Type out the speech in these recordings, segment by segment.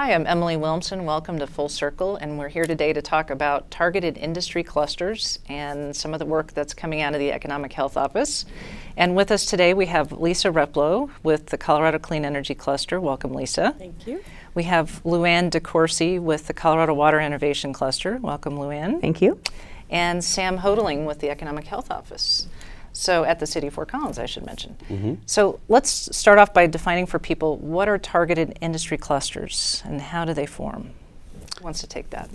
Hi, I'm Emily Williamson. Welcome to Full Circle, and we're here today to talk about targeted industry clusters and some of the work that's coming out of the Economic Health Office. And with us today, we have Lisa Replow with the Colorado Clean Energy Cluster. Welcome, Lisa. Thank you. We have Luann DeCourcy with the Colorado Water Innovation Cluster. Welcome, Luann. Thank you. And Sam Hodling with the Economic Health Office. So at the City of Fort Collins, I should mention. Mm-hmm. So let's start off by defining for people what are targeted industry clusters and how do they form? Who wants to take that?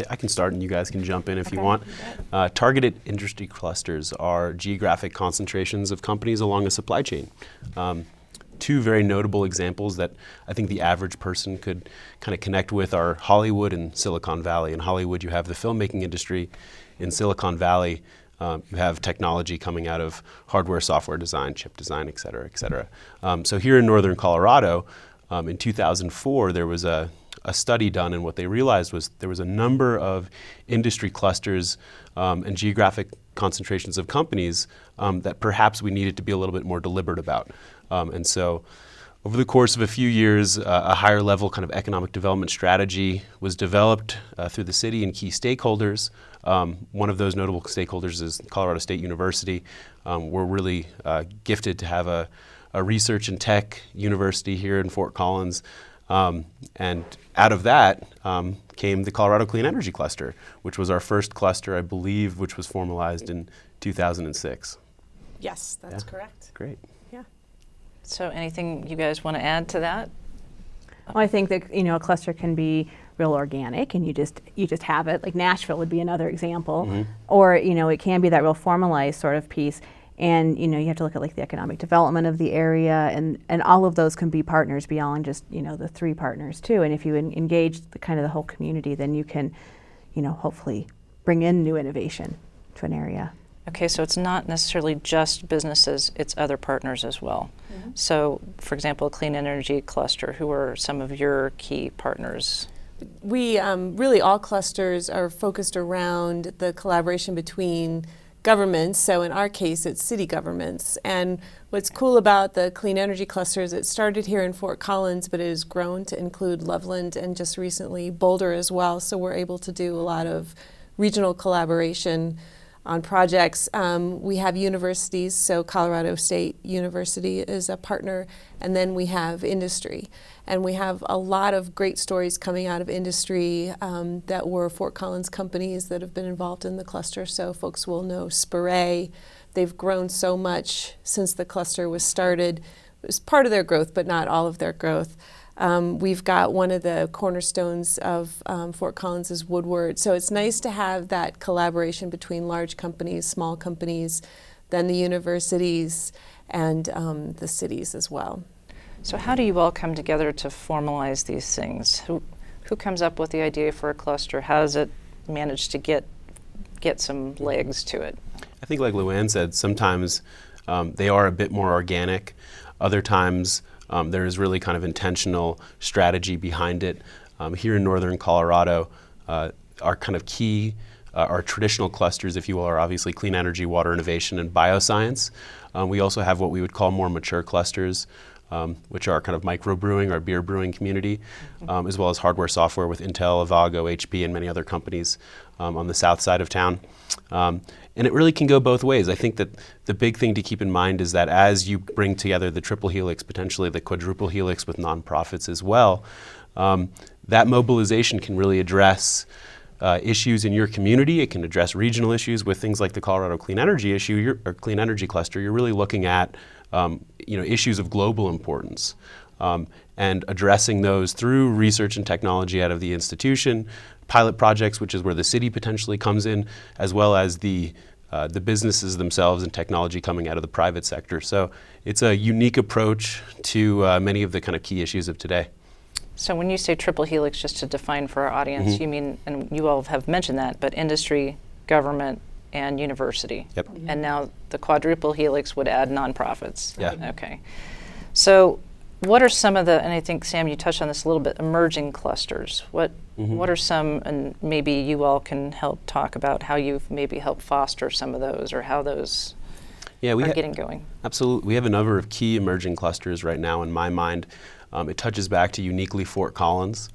I can start and you guys can jump in if you Okay. want. Targeted industry clusters are geographic concentrations of companies along a supply chain. Two very notable examples that I think the average person could kind of connect with are Hollywood and Silicon Valley. In Hollywood, you have the filmmaking industry. In Silicon Valley, you have technology coming out of hardware, software design, chip design, et cetera, et cetera. So here in northern Colorado, in 2004, there was a study done, and what they realized was there was a number of industry clusters and geographic concentrations of companies that perhaps we needed to be a little bit more deliberate about. And so over the course of a few years, a higher level kind of economic development strategy was developed through the city and key stakeholders. One of those notable stakeholders is Colorado State University. We're really gifted to have a research and tech university here in Fort Collins. And out of that came the Colorado Clean Energy Cluster, which was our first cluster, I believe, which was formalized in 2006. Yes, that's Yeah. correct. Great. Yeah. So anything you guys want to add to that? Well, I think that a cluster can be real organic, and you just have it. Like Nashville would be another example, Mm-hmm. or it can be that real formalized sort of piece. And you have to look at like the economic development of the area, and all of those can be partners beyond just the three partners too. And if you engage the whole community, then you can hopefully bring in new innovation to an area. Okay, so it's not necessarily just businesses, it's other partners as well. Mm-hmm. So, for example, Clean Energy Cluster, who are some of your key partners? We really all clusters are focused around the collaboration between governments. So in our case, it's city governments. And what's cool about the Clean Energy Cluster is it started here in Fort Collins, but it has grown to include Loveland and just recently Boulder as well. So we're able to do a lot of regional collaboration on projects. We have universities, so Colorado State University is a partner, and then we have industry. And we have a lot of great stories coming out of industry that were Fort Collins companies that have been involved in the cluster. So folks will know Spray. They've grown so much since the cluster was started. It was part of their growth, but not all of their growth. We've got one of the cornerstones of Fort Collins is Woodward. So it's nice to have that collaboration between large companies, small companies, then the universities, and the cities as well. So how do you all come together to formalize these things? Who comes up with the idea for a cluster? How does it manage to get some legs to it? I think like Luann said, sometimes they are a bit more organic. Other times there is really kind of intentional strategy behind it. Here in northern Colorado, our kind of key, our traditional clusters, if you will, are obviously clean energy, water innovation, and bioscience. We also have what we would call more mature clusters, which are kind of microbrewing, our beer brewing community, as well as hardware software with Intel, Avago, HP, and many other companies on the south side of town. And it really can go both ways. I think that the big thing to keep in mind is that as you bring together the triple helix, potentially the quadruple helix with nonprofits as well, that mobilization can really address issues in your community. It can address regional issues with things like the Colorado Clean Energy issue or Clean Energy Cluster. You're really looking at issues of global importance and addressing those through research and technology out of the institution, pilot projects, which is where the city potentially comes in, as well as the businesses themselves and technology coming out of the private sector. So it's a unique approach to many of the kind of key issues of today. So when you say triple helix, just to define for our audience, you mean, and you all have mentioned that, but industry, government, and university. Yep. And now the quadruple helix would add nonprofits. Yeah. Okay. So what are some of the, and I think, Sam, you touched on this a little bit, emerging clusters? What are some, and maybe you all can help talk about how you've maybe helped foster some of those or how those are getting going? Absolutely. We have a number of key emerging clusters right now in my mind. It touches back to uniquely Fort Collins.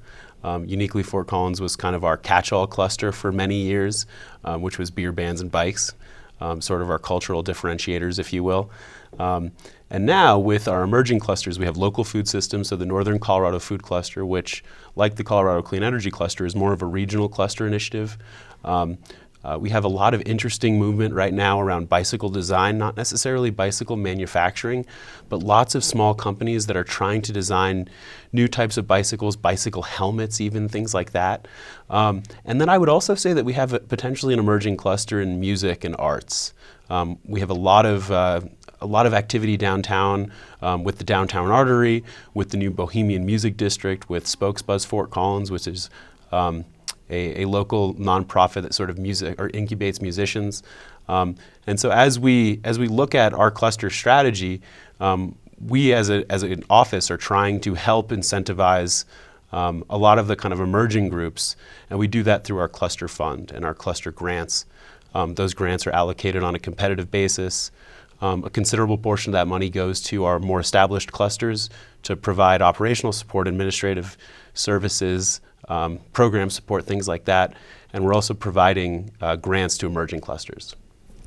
Uniquely, Fort Collins was kind of our catch-all cluster for many years, which was beer, bands, and bikes, sort of our cultural differentiators, if you will. And now with our emerging clusters, we have local food systems, so the Northern Colorado Food Cluster, which, like the Colorado Clean Energy Cluster, is more of a regional cluster initiative. We have a lot of interesting movement right now around bicycle design, not necessarily bicycle manufacturing, but lots of small companies that are trying to design new types of bicycles, bicycle helmets even, things like that. And then I would also say that we have potentially an emerging cluster in music and arts. We have a lot of activity downtown with the Downtown Artery, with the new Bohemian Music District, with Spokesbuzz Fort Collins, which is a local nonprofit that sort of incubates musicians. And so as we look at our cluster strategy, we as an office are trying to help incentivize a lot of the kind of emerging groups, and we do that through our cluster fund and our cluster grants. Those grants are allocated on a competitive basis. A considerable portion of that money goes to our more established clusters to provide operational support, administrative services, program support, things like that. And we're also providing grants to emerging clusters.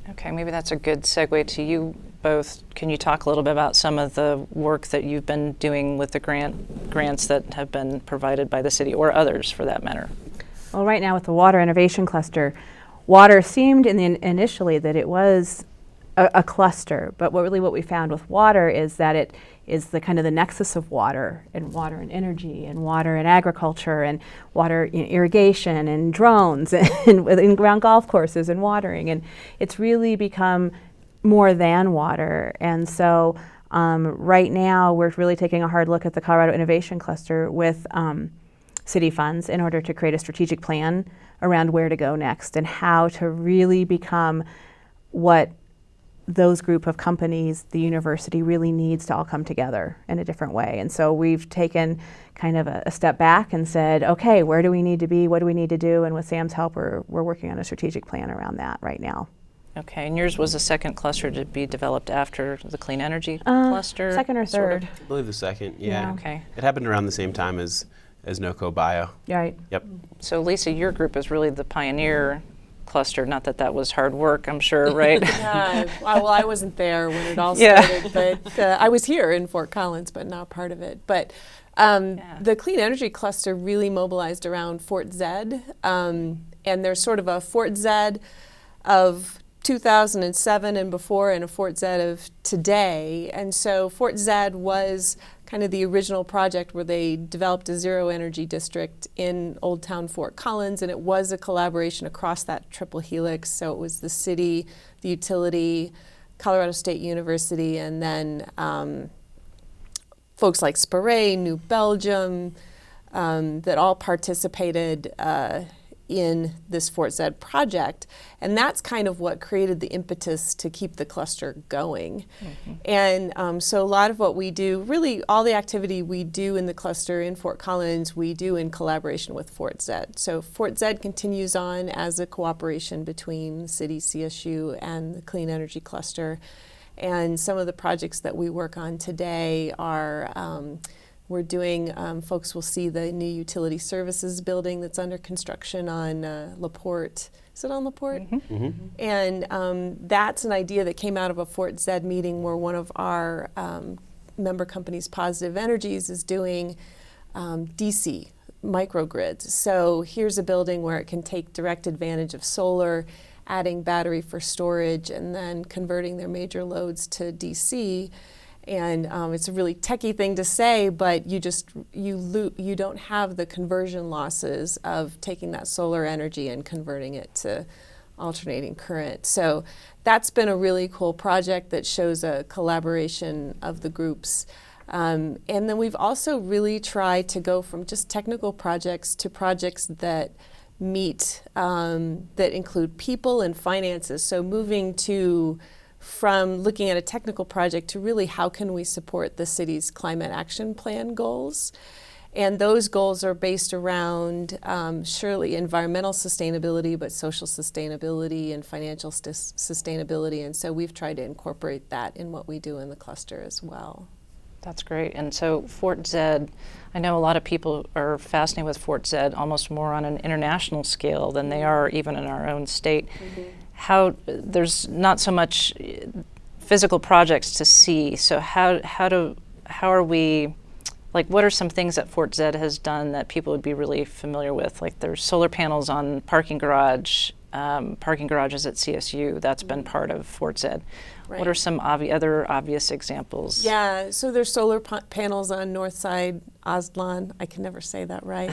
Okay, maybe that's a good segue to you both. Can you talk a little bit about some of the work that you've been doing with the grants that have been provided by the city, or others for that matter? Well, right now with the Water Innovation Cluster, water seemed initially that it was a cluster, but what we found with water is that it is the kind of the nexus of water and energy and water and agriculture and water irrigation and drones and around golf courses and watering, and it's really become more than water. And so right now we're really taking a hard look at the Colorado Innovation Cluster with city funds in order to create a strategic plan around where to go next and how to really become what those group of companies, the university really needs to all come together in a different way. And so we've taken kind of a step back and said, okay, where do we need to be? What do we need to do? And with Sam's help, we're working on a strategic plan around that right now. Okay, and yours was the second cluster to be developed after the clean energy cluster? Second or third. I believe the second, yeah. Okay. It happened around the same time as NOCO Bio. Right. Yep. So Lisa, your group is really the pioneer cluster, not that that was hard work, I'm sure, right? Well, I wasn't there when it all Yeah. started, but I was here in Fort Collins, but not part of it. But the Clean Energy Cluster really mobilized around Fort Zed, and there's sort of a Fort Zed of 2007 and before, and a Fort Zed of today. And so Fort Zed was kind of the original project where they developed a zero energy district in Old Town Fort Collins, and it was a collaboration across that triple helix. So it was the city, the utility, Colorado State University, and then folks like Spire, New Belgium, that all participated in this Fort Zed project. And that's kind of what created the impetus to keep the cluster going. Mm-hmm. And so a lot of what we do, really all the activity we do in the cluster in Fort Collins, we do in collaboration with Fort Zed. So Fort Zed continues on as a cooperation between the city, CSU, and the Clean Energy Cluster. And some of the projects that we work on today are we're doing, folks will see the new utility services building that's under construction on LaPorte. Is it on LaPorte? Mm-hmm. Mm-hmm. And that's an idea that came out of a Fort Zed meeting where one of our member companies, Positive Energies, is doing DC microgrids. So here's a building where it can take direct advantage of solar, adding battery for storage, and then converting their major loads to DC. And it's a really techie thing to say, but you don't have the conversion losses of taking that solar energy and converting it to alternating current. So that's been a really cool project that shows a collaboration of the groups. And then we've also really tried to go from just technical projects to projects that meet, that include people and finances. So moving from looking at a technical project to really how can we support the city's climate action plan goals. And those goals are based around surely environmental sustainability, but social sustainability and financial sustainability. And so we've tried to incorporate that in what we do in the cluster as well. That's great. And so Fort Zed, I know a lot of people are fascinated with Fort Zed almost more on an international scale than they are even in our own state. How there's not so much physical projects to see. So how are we, like, what are some things that Fort Zed has done that people would be really familiar with? Like, there's solar panels on parking garages at CSU. That's been part of Fort Zed. Right. What are some other obvious examples? Yeah, so there's solar panels on North Side Aztlan. I can never say that right.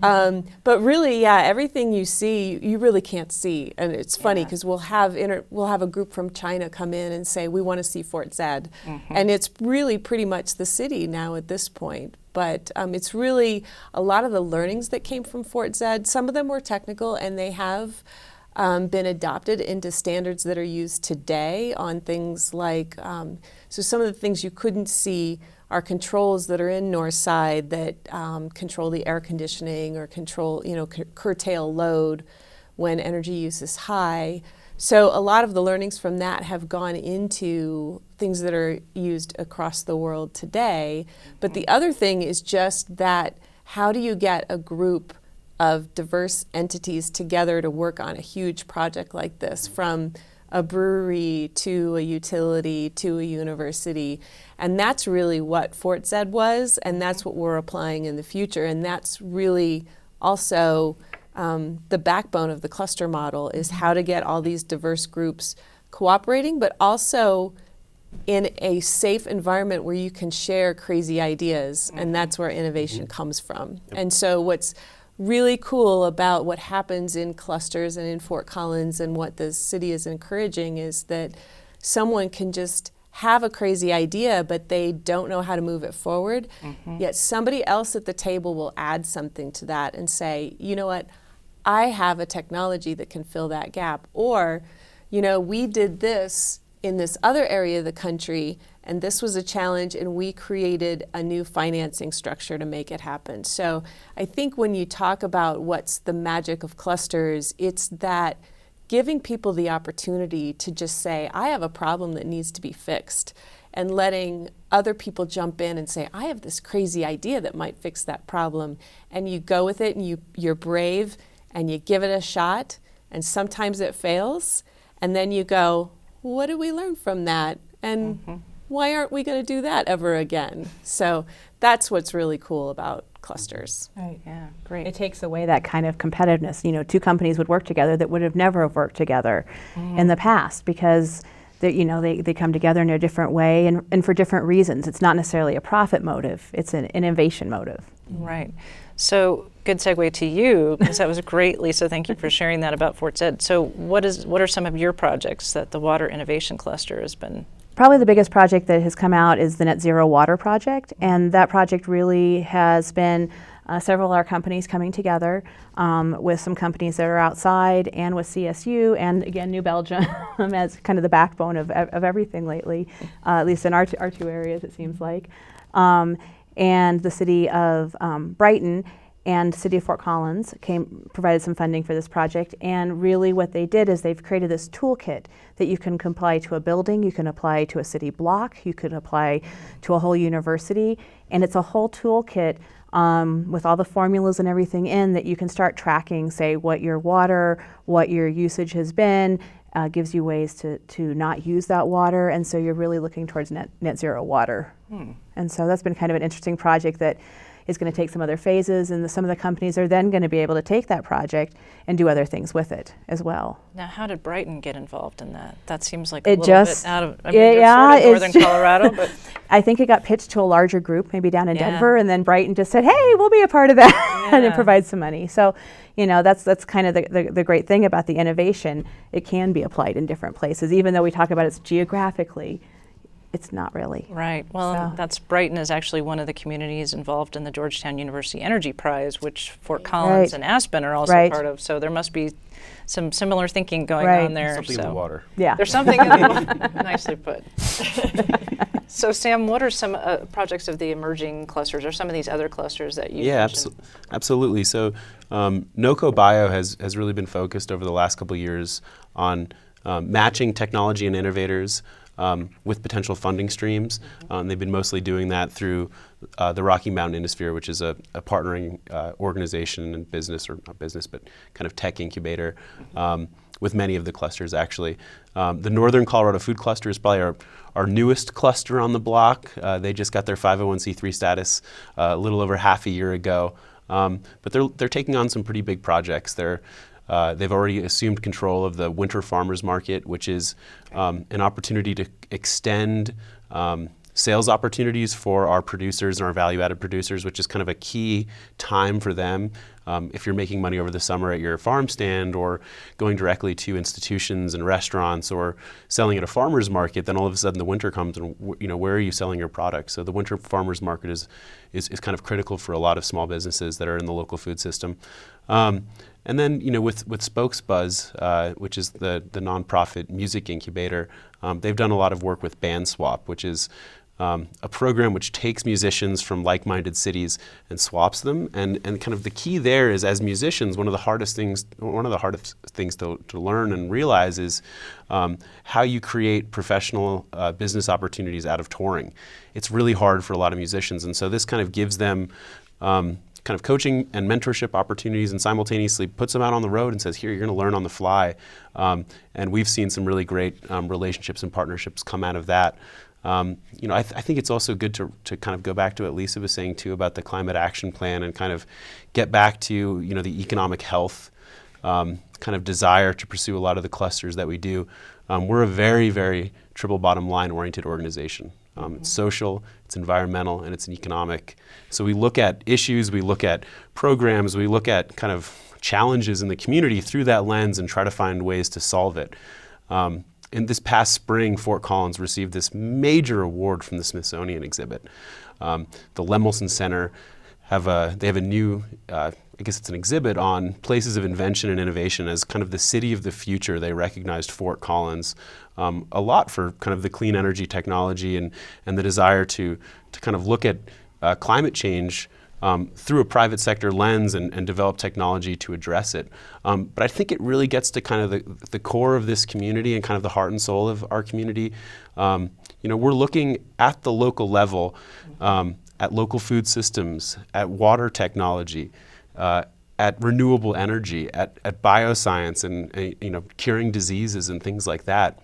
But really, yeah, everything you see, you really can't see. And it's funny because we'll have a group from China come in and say, we want to see Fort Zed. And it's really pretty much the city now at this point. But it's really a lot of the learnings that came from Fort Zed. Some of them were technical, and they have been adopted into standards that are used today on things like, so some of the things you couldn't see are controls that are in Northside that control the air conditioning or control, curtail load when energy use is high. So a lot of the learnings from that have gone into things that are used across the world today. But the other thing is just that, how do you get a group of diverse entities together to work on a huge project like this, from a brewery to a utility to a university? And that's really what Fort Zed was, and that's what we're applying in the future. And that's really also the backbone of the cluster model, is how to get all these diverse groups cooperating, but also in a safe environment where you can share crazy ideas. And that's where innovation comes from. And so what's really cool about what happens in clusters and in Fort Collins, and what the city is encouraging, is that someone can just have a crazy idea, but they don't know how to move it forward. Yet somebody else at the table will add something to that and say, you know what, I have a technology that can fill that gap. Or, we did this in this other area of the country, and this was a challenge, and we created a new financing structure to make it happen. So I think when you talk about what's the magic of clusters, it's that giving people the opportunity to just say, I have a problem that needs to be fixed, and letting other people jump in and say, I have this crazy idea that might fix that problem. And you go with it, and you're brave, and you give it a shot, and sometimes it fails, and then you go, what did we learn from that? And why aren't we going to do that ever again? So that's what's really cool about clusters. Right. Yeah, great. It takes away that kind of competitiveness. Two companies would work together that would have never have worked together in the past, because they come together in a different way and for different reasons. It's not necessarily a profit motive, it's an innovation motive. Right. So good segue to you, because that was great, Lisa. Thank you for sharing that about Fort Zed. So what are some of your projects that the Water Innovation Cluster has been? Probably the biggest project that has come out is the Net Zero Water Project, and that project really has been several of our companies coming together with some companies that are outside, and with CSU, and again New Belgium as kind of the backbone of everything lately, at least in our two areas it seems like, and the city of Brighton and City of Fort Collins provided some funding for this project. And really what they did is they've created this toolkit that you can apply to a building, you can apply to a city block, you can apply to a whole university, and it's a whole toolkit with all the formulas and everything in that you can start tracking, say, what your usage has been, gives you ways to not use that water, and so you're really looking towards net zero water. And so that's been kind of an interesting project that is going to take some other phases, and some of the companies are then going to be able to take that project and do other things with it as well. Now, how did Brighton get involved in that? That seems like It a little just- bit out of, I it- mean, it's yeah, sort of it's northern Colorado, but I think it got pitched to a larger group, maybe down in Yeah. Denver, and then Brighton just said, "Hey, we'll be a part of that," and Yeah. provide some money. So, that's kind of the great thing about the innovation. It can be applied in different places, even though we talk about it geographically. It's not really. right. Well, So- Brighton is actually one of the communities involved in the Georgetown University Energy Prize, which Fort Collins and Aspen are also Right. part of. So there must be some similar thinking going Right. on there. Something in so. the water. Yeah. There's something in the nicely put. So Sam, what are some projects of the emerging clusters, or some of these other clusters that you mentioned? Absolutely. So NOCO Bio has really been focused over the last couple of years on matching technology and innovators with potential funding streams. They've been mostly doing that through the Rocky Mountain Innosphere, which is a partnering organization in business, or not business, but kind of tech incubator with many of the clusters, actually. The Northern Colorado Food Cluster is probably our newest cluster on the block. They just got their 501c3 status a little over half a year ago. But they're taking on some pretty big projects. They've already assumed control of the Winter Farmers Market, which is an opportunity to extend sales opportunities for our producers and our value-added producers, which is kind of a key time for them. If you're making money over the summer at your farm stand, or going directly to institutions and restaurants, or selling at a farmer's market, then all of a sudden the winter comes, and where are you selling your product? So the Winter Farmers Market is kind of critical for a lot of small businesses that are in the local food system. And then, with Spokesbuzz, which is the nonprofit music incubator, they've done a lot of work with Band Swap, which is a program which takes musicians from like-minded cities and swaps them. And kind of the key there is, as musicians, one of the hardest things to learn and realize is how you create professional business opportunities out of touring. It's really hard for a lot of musicians, and so this kind of gives them kind of coaching and mentorship opportunities, and simultaneously puts them out on the road and says, here, you're going to learn on the fly. And we've seen some really great relationships and partnerships come out of that. I think it's also good to kind of go back to what Lisa was saying too about the climate action plan, and kind of get back to the economic health kind of desire to pursue a lot of the clusters that we do. We're a very, very triple bottom line oriented organization. It's social, it's environmental, and it's an economic. So we look at issues, we look at programs, we look at kind of challenges in the community through that lens and try to find ways to solve it. In this past spring, Fort Collins received this major award from the Smithsonian exhibit. The Lemelson Center have a new, I guess it's an exhibit on places of invention and innovation as kind of the city of the future. They recognized Fort Collins a lot for kind of the clean energy technology and the desire to kind of look at climate change through a private sector lens and develop technology to address it. But I think it really gets to kind of the core of this community and kind of the heart and soul of our community. We're looking at the local level, at local food systems, at water technology, at renewable energy, at bioscience, and curing diseases and things like that.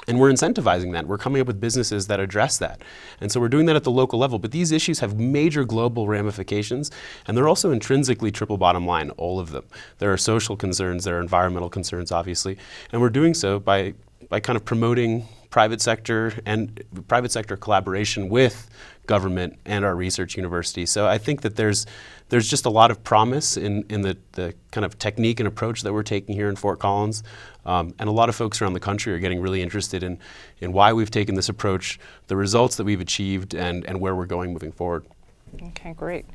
And we're incentivizing that. We're coming up with businesses that address that. And so we're doing that at the local level. But these issues have major global ramifications, and they're also intrinsically triple bottom line, all of them. There are social concerns, there are environmental concerns, obviously. And we're doing so by kind of promoting private sector collaboration with government and our research university. So I think that there's just a lot of promise in the kind of technique and approach that we're taking here in Fort Collins. And a lot of folks around the country are getting really interested in why we've taken this approach, the results that we've achieved, and where we're going moving forward. Okay, great.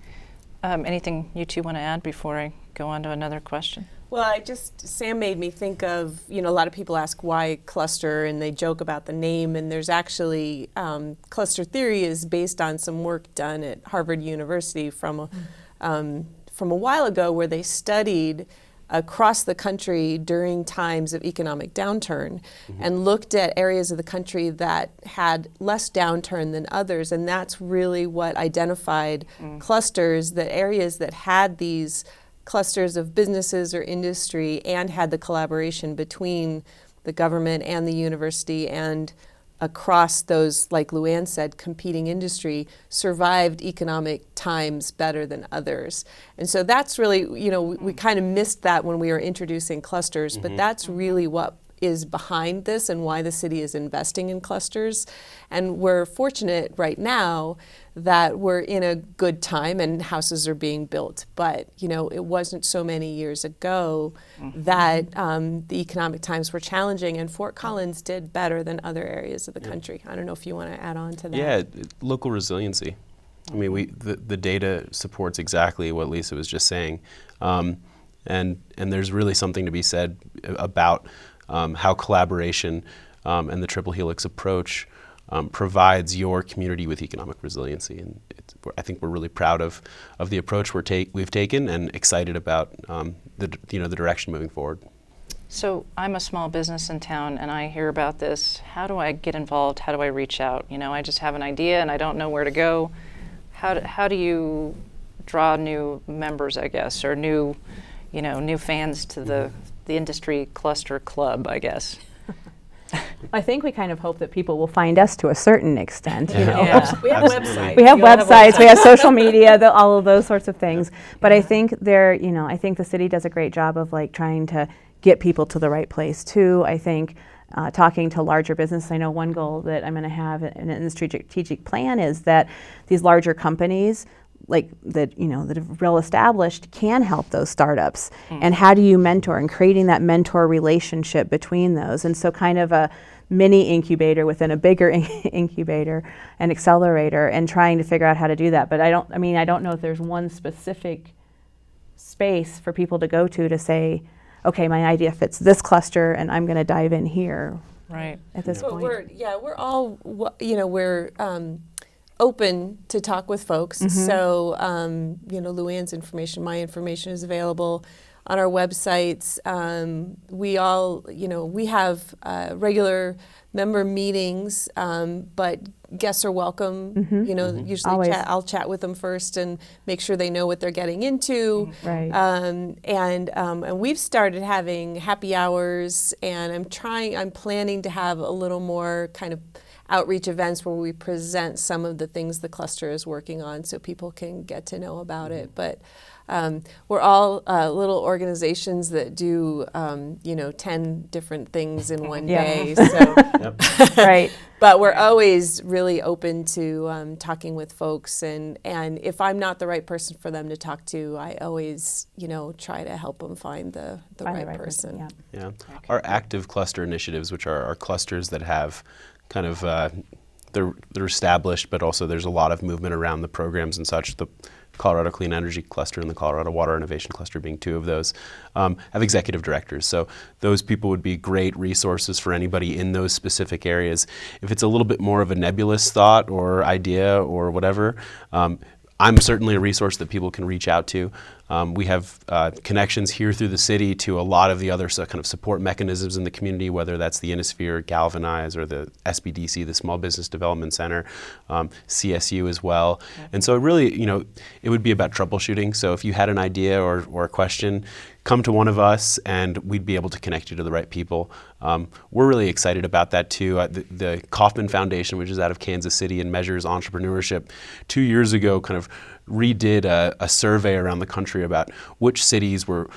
Anything you two want to add before I go on to another question? Well, Sam made me think of, a lot of people ask why cluster, and they joke about the name, and there's actually, cluster theory is based on some work done at Harvard University from a while ago, where they studied across the country during times of economic downturn and looked at areas of the country that had less downturn than others, and that's really what identified clusters, that areas that had these clusters of businesses or industry and had the collaboration between the government and the university and across those, like Luann said, competing industry, survived economic times better than others. And so that's really, we kind of missed that when we were introducing clusters, but that's really what is behind this and why the city is investing in clusters. And we're fortunate right now that we're in a good time and houses are being built. But, it wasn't so many years ago that the economic times were challenging, and Fort Collins did better than other areas of the country. I don't know if you want to add on to that. Yeah, local resiliency. I mean, the data supports exactly what Lisa was just saying. And there's really something to be said about how collaboration and the Triple Helix approach provides your community with economic resiliency. And I think we're really proud of the approach we've taken, and excited about the direction moving forward. So I'm a small business in town and I hear about this. How do I get involved? How do I reach out? You know, I just have an idea and I don't know where to go. How do you draw new members, I guess, or new fans to the industry cluster club, I guess? I think we kind of hope that people will find us to a certain extent. You know, Yeah. We have Absolutely. websites. we have You all websites, we have social media, all of those sorts of things. But I think I think the city does a great job of like trying to get people to the right place too. I think talking to larger business, I know one goal that I'm going to have in the strategic plan is that these larger companies like that are real established can help those startups. And how do you mentor, and creating that mentor relationship between those, and so kind of a mini incubator within a bigger incubator and accelerator, and trying to figure out how to do that. But I don't know if there's one specific space for people to go to say, okay, my idea fits this cluster and I'm going to dive in here Right. at this But point. we're all, we're open to talk with folks. So, Luann's information, my information is available on our websites. We have regular member meetings, but guests are welcome. Usually Always. I'll chat with them first and make sure they know what they're getting into. Right. And we've started having happy hours, and I'm planning to have a little more kind of outreach events where we present some of the things the cluster is working on so people can get to know about it. But we're all little organizations that do, 10 different things in one Yeah. day. So, Right. but we're always really open to talking with folks. And if I'm not the right person for them to talk to, I always, try to help them find the right person. Yeah. Yeah. Our active cluster initiatives, which are our clusters that have kind of, they're established, but also there's a lot of movement around the programs and such. The Colorado Clean Energy Cluster and the Colorado Water Innovation Cluster being two of those, have executive directors. So those people would be great resources for anybody in those specific areas. If it's a little bit more of a nebulous thought or idea or whatever, I'm certainly a resource that people can reach out to. We have connections here through the city to a lot of the other kind of support mechanisms in the community, whether that's the Innisphere, Galvanize, or the SBDC, the Small Business Development Center, CSU as well. And so it really, it would be about troubleshooting. So if you had an idea or a question, come to one of us and we'd be able to connect you to the right people. We're really excited about that too. The Kauffman Foundation, which is out of Kansas City and measures entrepreneurship, 2 years ago kind of redid a survey around the country about which cities were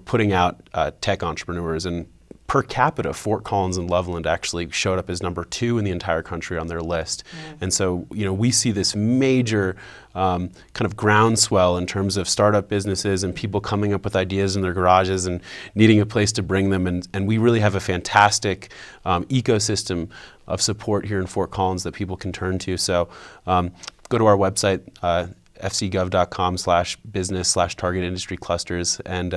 putting out tech entrepreneurs, and per capita, Fort Collins and Loveland actually showed up as number 2 in the entire country on their list. And so, we see this major kind of groundswell in terms of startup businesses and people coming up with ideas in their garages and needing a place to bring them. And we really have a fantastic ecosystem of support here in Fort Collins that people can turn to. So go to our website, fcgov.com/business/target industry clusters, and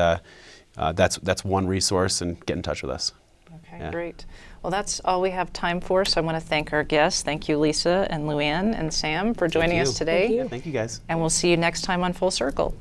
that's one resource, and get in touch with us. Okay, Yeah. great. Well, that's all we have time for, so I want to thank our guests. Thank you, Lisa and Luann and Sam, for joining us today. Yeah, thank you guys. And we'll see you next time on Full Circle.